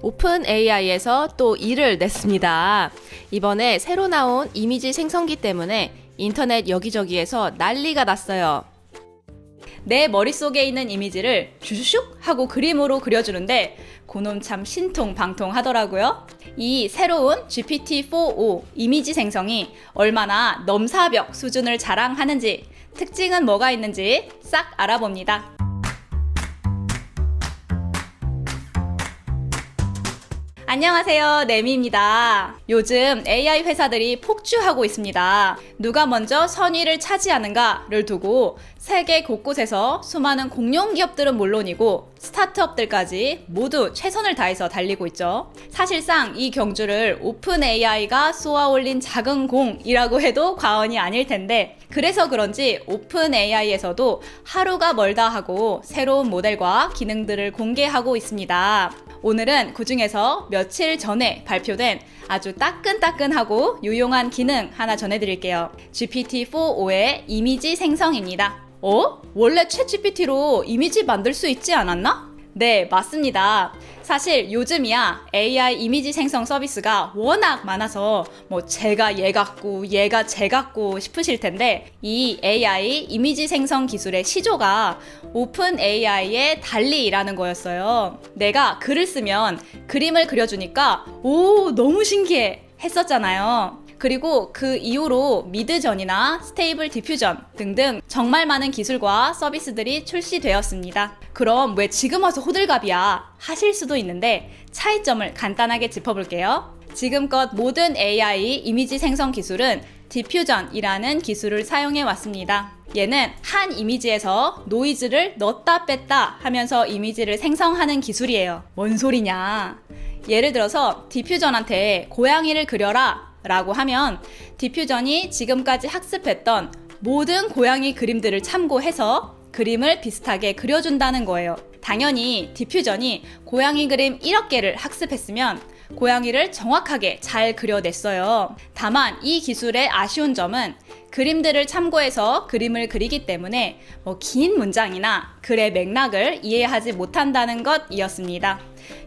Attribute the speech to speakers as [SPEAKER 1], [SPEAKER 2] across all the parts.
[SPEAKER 1] 오픈 AI에서 또 일을 냈습니다. 이번에 새로 나온 이미지 생성기 때문에 인터넷 여기저기에서 난리가 났어요.
[SPEAKER 2] 내 머릿속에 있는 이미지를 슈슉 하고 그림으로 그려주는데 그놈 참 신통방통하더라고요. 이 새로운 GPT-4o 이미지 생성이 얼마나 넘사벽 수준을 자랑하는지, 특징은 뭐가 있는지 싹 알아봅니다. 안녕하세요, 네미입니다. 요즘 AI 회사들이 폭주하고 있습니다. 누가 먼저 선의를 차지하는가를 두고 세계 곳곳에서 수많은 공룡 기업들은 물론이고 스타트업들까지 모두 최선을 다해서 달리고 있죠. 사실상 이 경주를 오픈 AI가 쏘아올린 작은 공이라고 해도 과언이 아닐 텐데, 그래서 그런지 오픈 AI에서도 하루가 멀다 하고 새로운 모델과 기능들을 공개하고 있습니다. 오늘은 그 중에서 며칠 전에 발표된 아주 따끈따끈하고 유용한 기능 하나 전해드릴게요. GPT-4o의 이미지 생성입니다. 원래 챗GPT로 이미지 만들 수 있지 않았나? 네, 맞습니다. 사실 요즘이야 AI 이미지 생성 서비스가 워낙 많아서 제가 얘 같고 얘가 쟤 같고 싶으실 텐데, 이 AI 이미지 생성 기술의 시조가 오픈 AI의 달리라는 거였어요. 내가 글을 쓰면 그림을 그려주니까 너무 신기해 했었잖아요. 그리고 그 이후로 미드전이나 스테이블 디퓨전 등등 정말 많은 기술과 서비스들이 출시되었습니다. 그럼 왜 지금 와서 호들갑이야 하실 수도 있는데, 차이점을 간단하게 짚어볼게요. 지금껏 모든 AI 이미지 생성 기술은 디퓨전이라는 기술을 사용해 왔습니다. 얘는 한 이미지에서 노이즈를 넣었다 뺐다 하면서 이미지를 생성하는 기술이에요. 뭔 소리냐? 예를 들어서 디퓨전한테 고양이를 그려라 라고 하면 디퓨전이 지금까지 학습했던 모든 고양이 그림들을 참고해서 그림을 비슷하게 그려준다는 거예요. 당연히 디퓨전이 고양이 그림 1억 개를 학습했으면 고양이를 정확하게 잘 그려냈어요. 다만 이 기술의 아쉬운 점은 그림들을 참고해서 그림을 그리기 때문에 긴 문장이나 글의 맥락을 이해하지 못한다는 것이었습니다.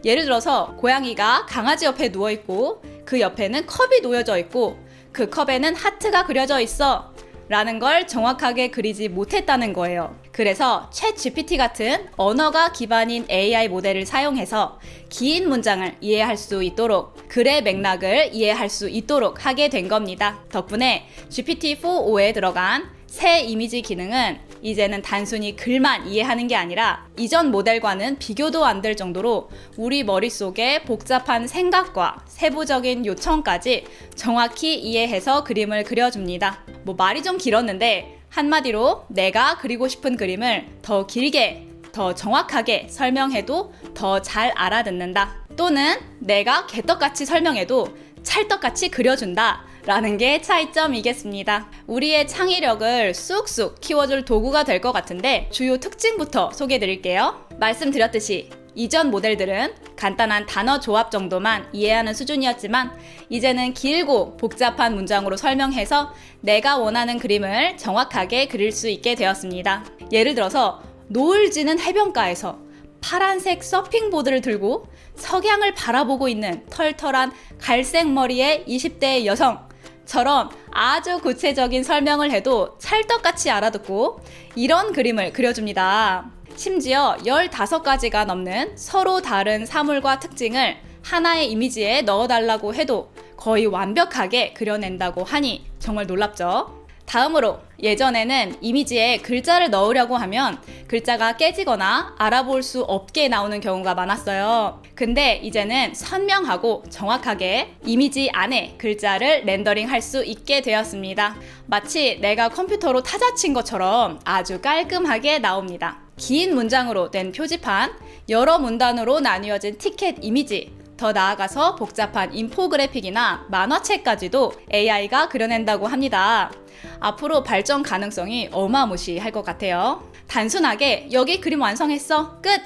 [SPEAKER 2] 예를 들어서 고양이가 강아지 옆에 누워있고 그 옆에는 컵이 놓여져 있고 그 컵에는 하트가 그려져 있어 라는 걸 정확하게 그리지 못했다는 거예요. 그래서 챗GPT 같은 언어가 기반인 AI 모델을 사용해서 긴 문장을 이해할 수 있도록, 글의 맥락을 이해할 수 있도록 하게 된 겁니다. 덕분에 GPT-4o에 들어간 새 이미지 기능은 이제는 단순히 글만 이해하는 게 아니라 이전 모델과는 비교도 안 될 정도로 우리 머릿속에 복잡한 생각과 세부적인 요청까지 정확히 이해해서 그림을 그려줍니다. 말이 좀 길었는데 한마디로 내가 그리고 싶은 그림을 더 길게, 더 정확하게 설명해도 더 잘 알아듣는다. 또는 내가 개떡같이 설명해도 찰떡같이 그려준다 라는 게 차이점이겠습니다. 우리의 창의력을 쑥쑥 키워줄 도구가 될 것 같은데, 주요 특징부터 소개해드릴게요. 말씀드렸듯이 이전 모델들은 간단한 단어 조합 정도만 이해하는 수준이었지만 이제는 길고 복잡한 문장으로 설명해서 내가 원하는 그림을 정확하게 그릴 수 있게 되었습니다. 예를 들어서 노을 지는 해변가에서 파란색 서핑보드를 들고 석양을 바라보고 있는 털털한 갈색 머리의 20대의 여성처럼 아주 구체적인 설명을 해도 찰떡같이 알아듣고 이런 그림을 그려줍니다. 심지어 15가지가 넘는 서로 다른 사물과 특징을 하나의 이미지에 넣어달라고 해도 거의 완벽하게 그려낸다고 하니 정말 놀랍죠? 다음으로, 예전에는 이미지에 글자를 넣으려고 하면 글자가 깨지거나 알아볼 수 없게 나오는 경우가 많았어요. 근데 이제는 선명하고 정확하게 이미지 안에 글자를 렌더링할 수 있게 되었습니다. 마치 내가 컴퓨터로 타자 친 것처럼 아주 깔끔하게 나옵니다. 긴 문장으로 된 표지판, 여러 문단으로 나뉘어진 티켓 이미지, 더 나아가서 복잡한 인포그래픽이나 만화책까지도 AI가 그려낸다고 합니다. 앞으로 발전 가능성이 어마무시할 것 같아요. 단순하게 여기 그림 완성했어, 끝!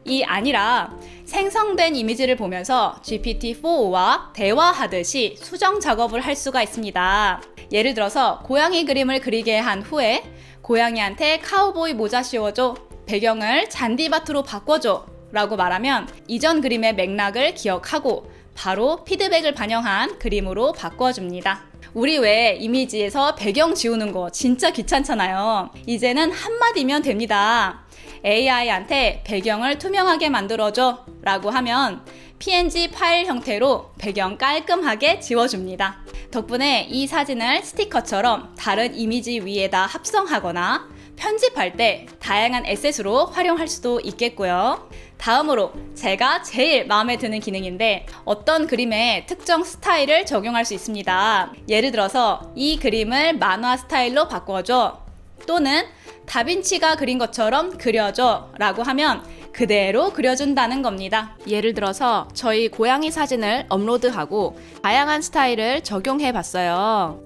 [SPEAKER 2] 이 아니라 생성된 이미지를 보면서 GPT-4o와 대화하듯이 수정 작업을 할 수가 있습니다. 예를 들어서 고양이 그림을 그리게 한 후에 고양이한테 카우보이 모자 씌워줘, 배경을 잔디밭으로 바꿔줘 라고 말하면 이전 그림의 맥락을 기억하고 바로 피드백을 반영한 그림으로 바꿔줍니다. 우리 왜 이미지에서 배경 지우는 거 진짜 귀찮잖아요. 이제는 한마디면 됩니다. AI한테 배경을 투명하게 만들어줘 라고 하면 PNG 파일 형태로 배경 깔끔하게 지워줍니다. 덕분에 이 사진을 스티커처럼 다른 이미지 위에다 합성하거나 편집할 때 다양한 에셋으로 활용할 수도 있겠고요. 다음으로 제가 제일 마음에 드는 기능인데 어떤 그림에 특정 스타일을 적용할 수 있습니다. 예를 들어서 이 그림을 만화 스타일로 바꿔줘 또는 다빈치가 그린 것처럼 그려줘 라고 하면 그대로 그려준다는 겁니다.
[SPEAKER 1] 예를 들어서 저희 고양이 사진을 업로드하고 다양한 스타일을 적용해 봤어요.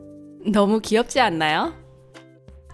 [SPEAKER 1] 너무 귀엽지 않나요?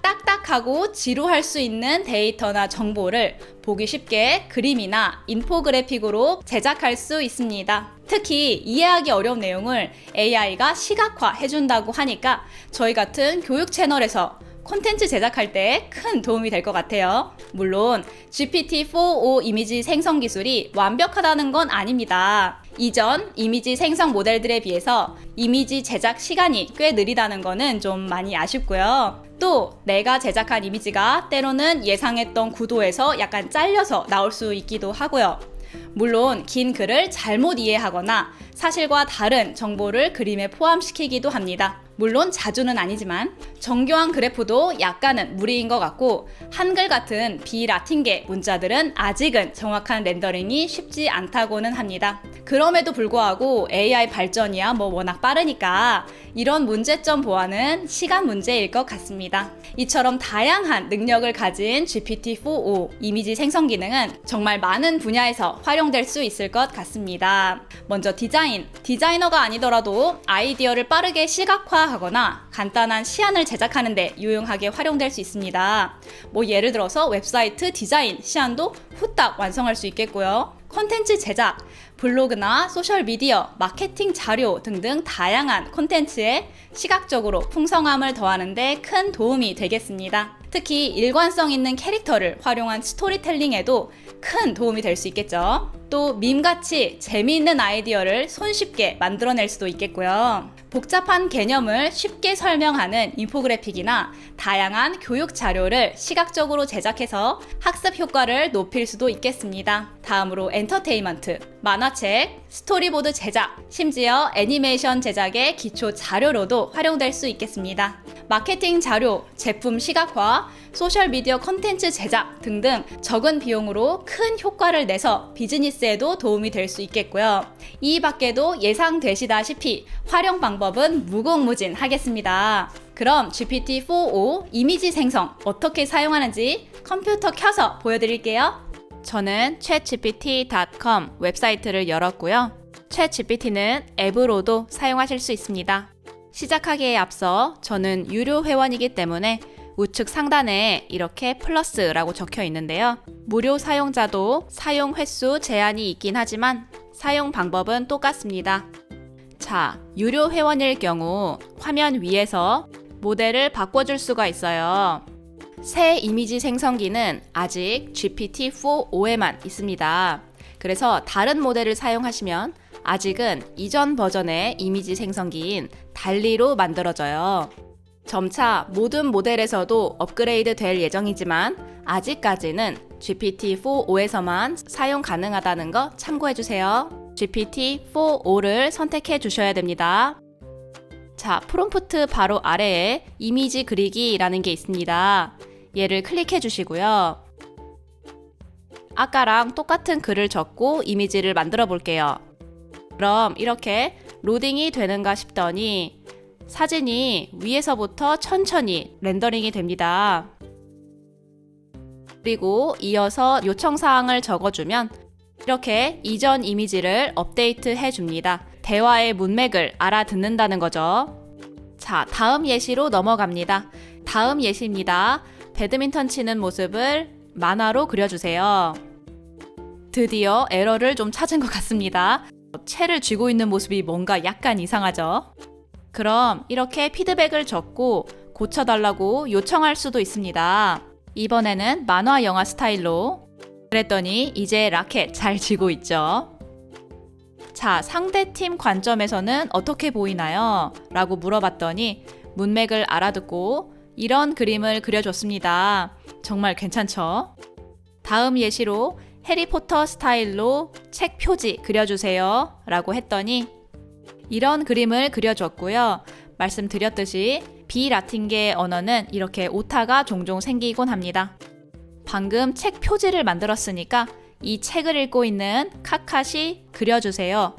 [SPEAKER 2] 딱딱하고 지루할 수 있는 데이터나 정보를 보기 쉽게 그림이나 인포그래픽으로 제작할 수 있습니다. 특히 이해하기 어려운 내용을 AI가 시각화 해준다고 하니까 저희 같은 교육 채널에서 콘텐츠 제작할 때 큰 도움이 될 것 같아요. 물론 GPT-4o 이미지 생성 기술이 완벽하다는 건 아닙니다. 이전 이미지 생성 모델들에 비해서 이미지 제작 시간이 꽤 느리다는 거는 좀 많이 아쉽고요. 또 내가 제작한 이미지가 때로는 예상했던 구도에서 약간 잘려서 나올 수 있기도 하고요. 물론 긴 글을 잘못 이해하거나 사실과 다른 정보를 그림에 포함시키기도 합니다. 물론 자주는 아니지만 정교한 그래프도 약간은 무리인 것 같고 한글 같은 비라틴계 문자들은 아직은 정확한 렌더링이 쉽지 않다고는 합니다. 그럼에도 불구하고 AI 발전이야 워낙 빠르니까 이런 문제점 보완은 시간 문제일 것 같습니다. 이처럼 다양한 능력을 가진 GPT-4o 이미지 생성 기능은 정말 많은 분야에서 활용될 수 있을 것 같습니다. 먼저 디자이너가 아니더라도 아이디어를 빠르게 시각화하거나 간단한 시안을 제작하는데 유용하게 활용될 수 있습니다. 예를 들어서 웹사이트 디자인 시안도 후딱 완성할 수 있겠고요. 콘텐츠 제작, 블로그나 소셜미디어, 마케팅 자료 등등 다양한 콘텐츠에 시각적으로 풍성함을 더하는 데 큰 도움이 되겠습니다. 특히 일관성 있는 캐릭터를 활용한 스토리텔링에도 큰 도움이 될 수 있겠죠. 또 밈같이 재미있는 아이디어를 손쉽게 만들어낼 수도 있겠고요. 복잡한 개념을 쉽게 설명하는 인포그래픽이나 다양한 교육 자료를 시각적으로 제작해서 학습 효과를 높일 수도 있겠습니다. 다음으로 엔터테인먼트, 만화책, 스토리보드 제작, 심지어 애니메이션 제작의 기초 자료로도 활용될 수 있겠습니다. 마케팅 자료, 제품 시각화, 소셜미디어 콘텐츠 제작 등등 적은 비용으로 큰 효과를 내서 비즈니스에도 도움이 될 수 있겠고요. 이 밖에도 예상되시다시피 활용 방법은 무궁무진하겠습니다. 그럼 GPT-4o 이미지 생성 어떻게 사용하는지 컴퓨터 켜서 보여드릴게요.
[SPEAKER 1] 저는 chatgpt.com 웹사이트를 열었고요. chatGPT는 앱으로도 사용하실 수 있습니다. 시작하기에 앞서 저는 유료 회원이기 때문에 우측 상단에 이렇게 플러스라고 적혀 있는데요. 무료 사용자도 사용 횟수 제한이 있긴 하지만 사용 방법은 똑같습니다. 자, 유료 회원일 경우 화면 위에서 모델을 바꿔줄 수가 있어요. 새 이미지 생성기는 아직 GPT-4o에만 있습니다. 그래서 다른 모델을 사용하시면 아직은 이전 버전의 이미지 생성기인 달리로 만들어져요. 점차 모든 모델에서도 업그레이드 될 예정이지만 아직까지는 GPT-4o에서만 사용 가능하다는 거 참고해주세요. GPT-4o를 선택해 주셔야 됩니다. 자, 프롬프트 바로 아래에 이미지 그리기라는 게 있습니다. 얘를 클릭해 주시고요. 아까랑 똑같은 글을 적고 이미지를 만들어 볼게요. 그럼 이렇게 로딩이 되는가 싶더니 사진이 위에서부터 천천히 렌더링이 됩니다. 그리고 이어서 요청사항을 적어주면 이렇게 이전 이미지를 업데이트 해줍니다. 대화의 문맥을 알아듣는다는 거죠. 자, 다음 예시로 넘어갑니다. 다음 예시입니다. 배드민턴 치는 모습을 만화로 그려주세요. 드디어 에러를 좀 찾은 것 같습니다. 채를 쥐고 있는 모습이 뭔가 약간 이상하죠? 그럼 이렇게 피드백을 적고 고쳐달라고 요청할 수도 있습니다. 이번에는 만화 영화 스타일로 그랬더니 이제 라켓 잘 지고 있죠. 자, 상대팀 관점에서는 어떻게 보이나요? 라고 물어봤더니 문맥을 알아듣고 이런 그림을 그려줬습니다. 정말 괜찮죠? 다음 예시로 해리포터 스타일로 책 표지 그려주세요 라고 했더니 이런 그림을 그려줬고요. 말씀드렸듯이 비라틴계 언어는 이렇게 오타가 종종 생기곤 합니다. 방금 책 표지를 만들었으니까 이 책을 읽고 있는 카카시 그려주세요.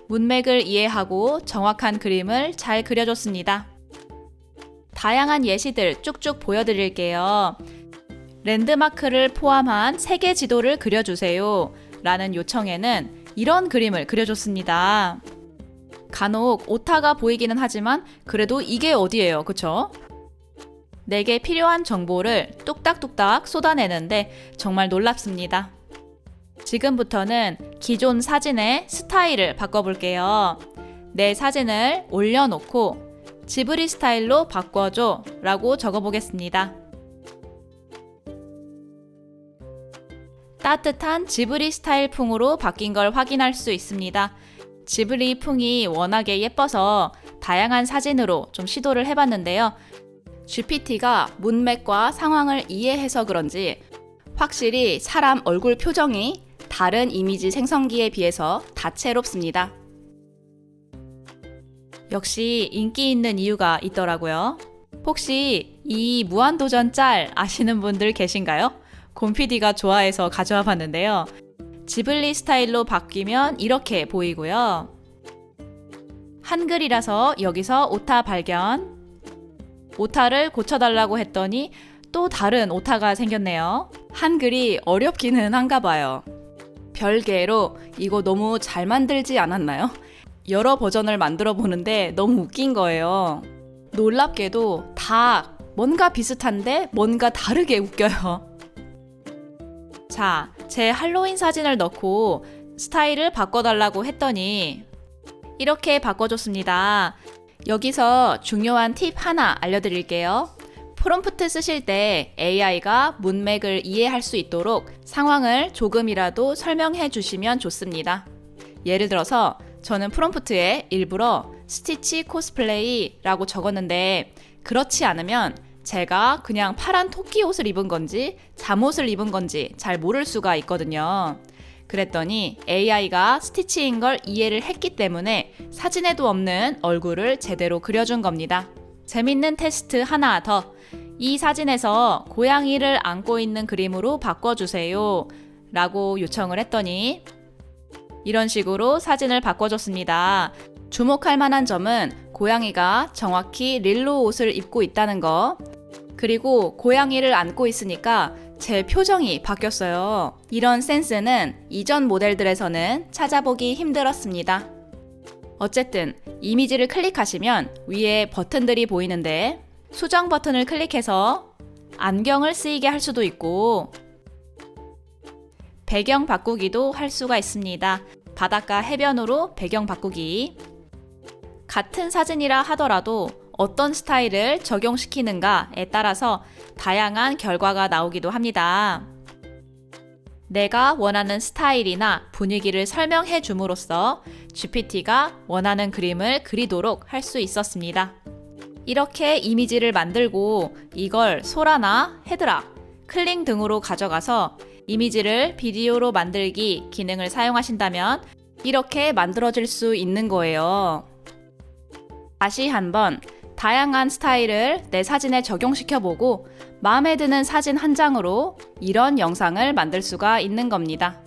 [SPEAKER 1] 문맥을 이해하고 정확한 그림을 잘 그려줬습니다. 다양한 예시들 쭉쭉 보여드릴게요. 랜드마크를 포함한 세계 지도를 그려주세요 라는 요청에는 이런 그림을 그려줬습니다. 간혹 오타가 보이기는 하지만 그래도 이게 어디예요, 그쵸? 내게 필요한 정보를 뚝딱뚝딱 쏟아내는데 정말 놀랍습니다. 지금부터는 기존 사진의 스타일을 바꿔볼게요. 내 사진을 올려놓고 지브리 스타일로 바꿔줘 라고 적어보겠습니다. 따뜻한 지브리 스타일 풍으로 바뀐 걸 확인할 수 있습니다. 지브리 풍이 워낙에 예뻐서 다양한 사진으로 좀 시도를 해봤는데요. GPT가 문맥과 상황을 이해해서 그런지 확실히 사람 얼굴 표정이 다른 이미지 생성기에 비해서 다채롭습니다. 역시 인기 있는 이유가 있더라고요. 혹시 이 무한도전 짤 아시는 분들 계신가요? 곰PD가 좋아해서 가져와 봤는데요. 지블리 스타일로 바뀌면 이렇게 보이고요. 한글이라서 여기서 오타 발견. 오타를 고쳐달라고 했더니 또 다른 오타가 생겼네요. 한글이 어렵기는 한가 봐요. 별개로 이거 너무 잘 만들지 않았나요? 여러 버전을 만들어 보는데 너무 웃긴 거예요. 놀랍게도 다 뭔가 비슷한데 뭔가 다르게 웃겨요. 자, 제 할로윈 사진을 넣고 스타일을 바꿔달라고 했더니 이렇게 바꿔줬습니다. 여기서 중요한 팁 하나 알려드릴게요. 프롬프트 쓰실 때 AI가 문맥을 이해할 수 있도록 상황을 조금이라도 설명해 주시면 좋습니다. 예를 들어서 저는 프롬프트에 일부러 스티치 코스플레이라고 적었는데 그렇지 않으면 제가 그냥 파란 토끼 옷을 입은 건지 잠옷을 입은 건지 잘 모를 수가 있거든요. 그랬더니 AI가 스티치인 걸 이해를 했기 때문에 사진에도 없는 얼굴을 제대로 그려준 겁니다. 재밌는 테스트 하나 더. 이 사진에서 고양이를 안고 있는 그림으로 바꿔주세요 라고 요청을 했더니 이런 식으로 사진을 바꿔줬습니다. 주목할 만한 점은 고양이가 정확히 릴로 옷을 입고 있다는 거, 그리고 고양이를 안고 있으니까 제 표정이 바뀌었어요. 이런 센스는 이전 모델들에서는 찾아보기 힘들었습니다. 어쨌든 이미지를 클릭하시면 위에 버튼들이 보이는데 수정 버튼을 클릭해서 안경을 쓰이게 할 수도 있고 배경 바꾸기도 할 수가 있습니다. 바닷가 해변으로 배경 바꾸기. 같은 사진이라 하더라도 어떤 스타일을 적용시키는가에 따라서 다양한 결과가 나오기도 합니다. 내가 원하는 스타일이나 분위기를 설명해 줌으로써 GPT가 원하는 그림을 그리도록 할 수 있었습니다. 이렇게 이미지를 만들고 이걸 소라나 헤드락, 클링 등으로 가져가서 이미지를 비디오로 만들기 기능을 사용하신다면 이렇게 만들어질 수 있는 거예요. 다시 한번 다양한 스타일을 내 사진에 적용시켜보고 마음에 드는 사진 한 장으로 이런 영상을 만들 수가 있는 겁니다.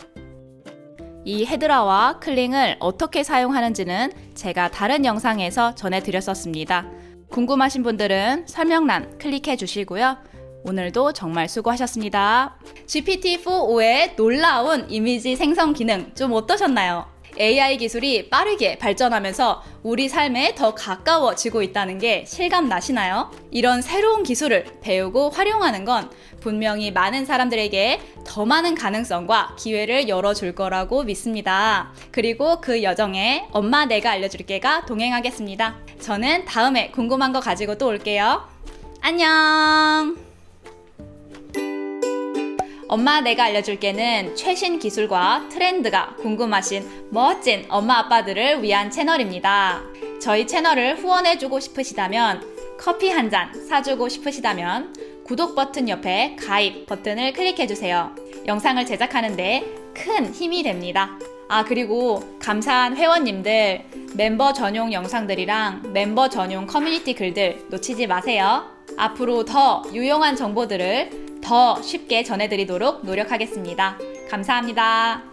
[SPEAKER 1] 이 헤드라와 클링을 어떻게 사용하는지는 제가 다른 영상에서 전해드렸었습니다. 궁금하신 분들은 설명란 클릭해 주시고요. 오늘도 정말 수고하셨습니다. GPT-4o의 놀라운 이미지 생성 기능 좀 어떠셨나요? AI 기술이 빠르게 발전하면서 우리 삶에 더 가까워지고 있다는 게 실감 나시나요? 이런 새로운 기술을 배우고 활용하는 건 분명히 많은 사람들에게 더 많은 가능성과 기회를 열어줄 거라고 믿습니다. 그리고 그 여정에 엄마 내가 알려줄게가 동행하겠습니다. 저는 다음에 궁금한 거 가지고 또 올게요. 안녕!
[SPEAKER 2] 엄마 내가 알려줄게는 최신 기술과 트렌드가 궁금하신 멋진 엄마 아빠들을 위한 채널입니다. 저희 채널을 후원해주고 싶으시다면, 커피 한 잔 사주고 싶으시다면 구독 버튼 옆에 가입 버튼을 클릭해주세요. 영상을 제작하는데 큰 힘이 됩니다. 그리고 감사한 회원님들, 멤버 전용 영상들이랑 멤버 전용 커뮤니티 글들 놓치지 마세요. 앞으로 더 유용한 정보들을 더 쉽게 전해드리도록 노력하겠습니다. 감사합니다.